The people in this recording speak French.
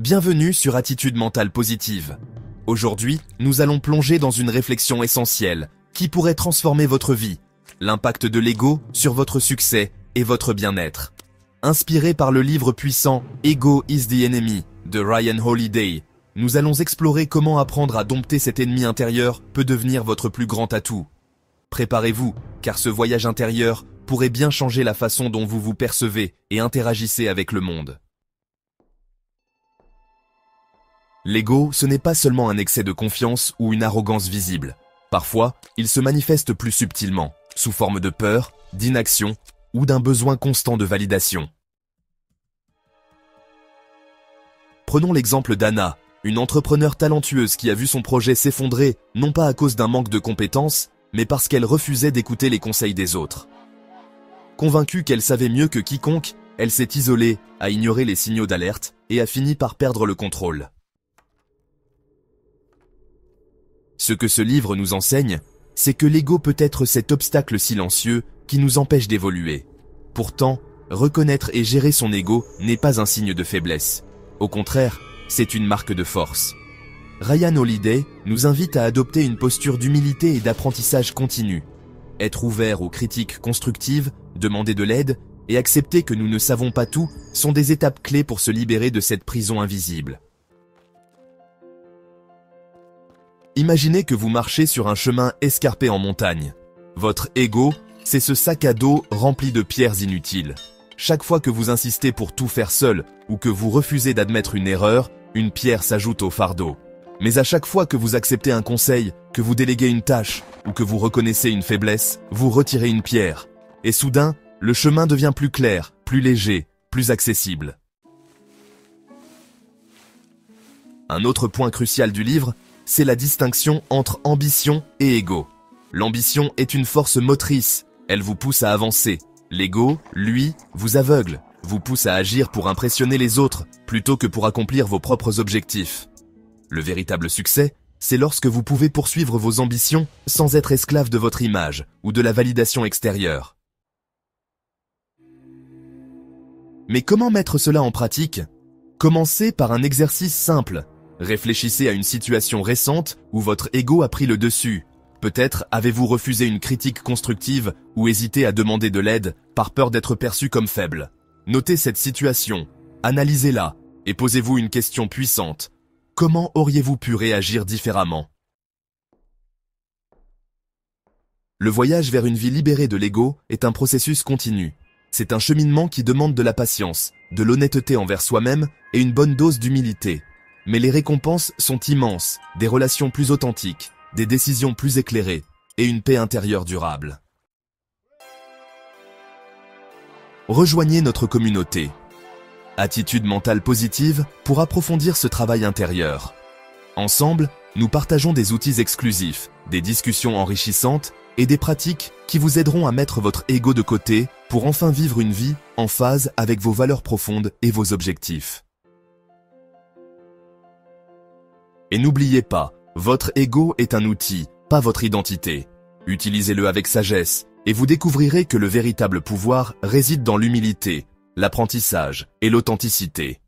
Bienvenue sur Attitude mentale positive. Aujourd'hui, nous allons plonger dans une réflexion essentielle qui pourrait transformer votre vie, l'impact de l'ego sur votre succès et votre bien-être. Inspiré par le livre puissant Ego is the Enemy de Ryan Holiday, nous allons explorer comment apprendre à dompter cet ennemi intérieur peut devenir votre plus grand atout. Préparez-vous, car ce voyage intérieur pourrait bien changer la façon dont vous vous percevez et interagissez avec le monde. L'ego, ce n'est pas seulement un excès de confiance ou une arrogance visible. Parfois, il se manifeste plus subtilement, sous forme de peur, d'inaction ou d'un besoin constant de validation. Prenons l'exemple d'Anna, une entrepreneure talentueuse qui a vu son projet s'effondrer, non pas à cause d'un manque de compétences, mais parce qu'elle refusait d'écouter les conseils des autres. Convaincue qu'elle savait mieux que quiconque, elle s'est isolée, a ignoré les signaux d'alerte et a fini par perdre le contrôle. Ce que ce livre nous enseigne, c'est que l'ego peut être cet obstacle silencieux qui nous empêche d'évoluer. Pourtant, reconnaître et gérer son ego n'est pas un signe de faiblesse. Au contraire, c'est une marque de force. Ryan Holiday nous invite à adopter une posture d'humilité et d'apprentissage continu. Être ouvert aux critiques constructives, demander de l'aide et accepter que nous ne savons pas tout sont des étapes clés pour se libérer de cette prison invisible. Imaginez que vous marchez sur un chemin escarpé en montagne. Votre ego, c'est ce sac à dos rempli de pierres inutiles. Chaque fois que vous insistez pour tout faire seul ou que vous refusez d'admettre une erreur, une pierre s'ajoute au fardeau. Mais à chaque fois que vous acceptez un conseil, que vous déléguez une tâche ou que vous reconnaissez une faiblesse, vous retirez une pierre. Et soudain, le chemin devient plus clair, plus léger, plus accessible. Un autre point crucial du livre, c'est la distinction entre ambition et ego. L'ambition est une force motrice, elle vous pousse à avancer. L'ego, lui, vous aveugle, vous pousse à agir pour impressionner les autres, plutôt que pour accomplir vos propres objectifs. Le véritable succès, c'est lorsque vous pouvez poursuivre vos ambitions sans être esclave de votre image ou de la validation extérieure. Mais comment mettre cela en pratique ? Commencez par un exercice simple. Réfléchissez à une situation récente où votre ego a pris le dessus. Peut-être avez-vous refusé une critique constructive ou hésité à demander de l'aide par peur d'être perçu comme faible. Notez cette situation, analysez-la et posez-vous une question puissante. Comment auriez-vous pu réagir différemment ? Le voyage vers une vie libérée de l'ego est un processus continu. C'est un cheminement qui demande de la patience, de l'honnêteté envers soi-même et une bonne dose d'humilité. Mais les récompenses sont immenses, des relations plus authentiques, des décisions plus éclairées et une paix intérieure durable. Rejoignez notre communauté. Attitude mentale positive pour approfondir ce travail intérieur. Ensemble, nous partageons des outils exclusifs, des discussions enrichissantes et des pratiques qui vous aideront à mettre votre ego de côté pour enfin vivre une vie en phase avec vos valeurs profondes et vos objectifs. Et n'oubliez pas, votre ego est un outil, pas votre identité. Utilisez-le avec sagesse et vous découvrirez que le véritable pouvoir réside dans l'humilité, l'apprentissage et l'authenticité.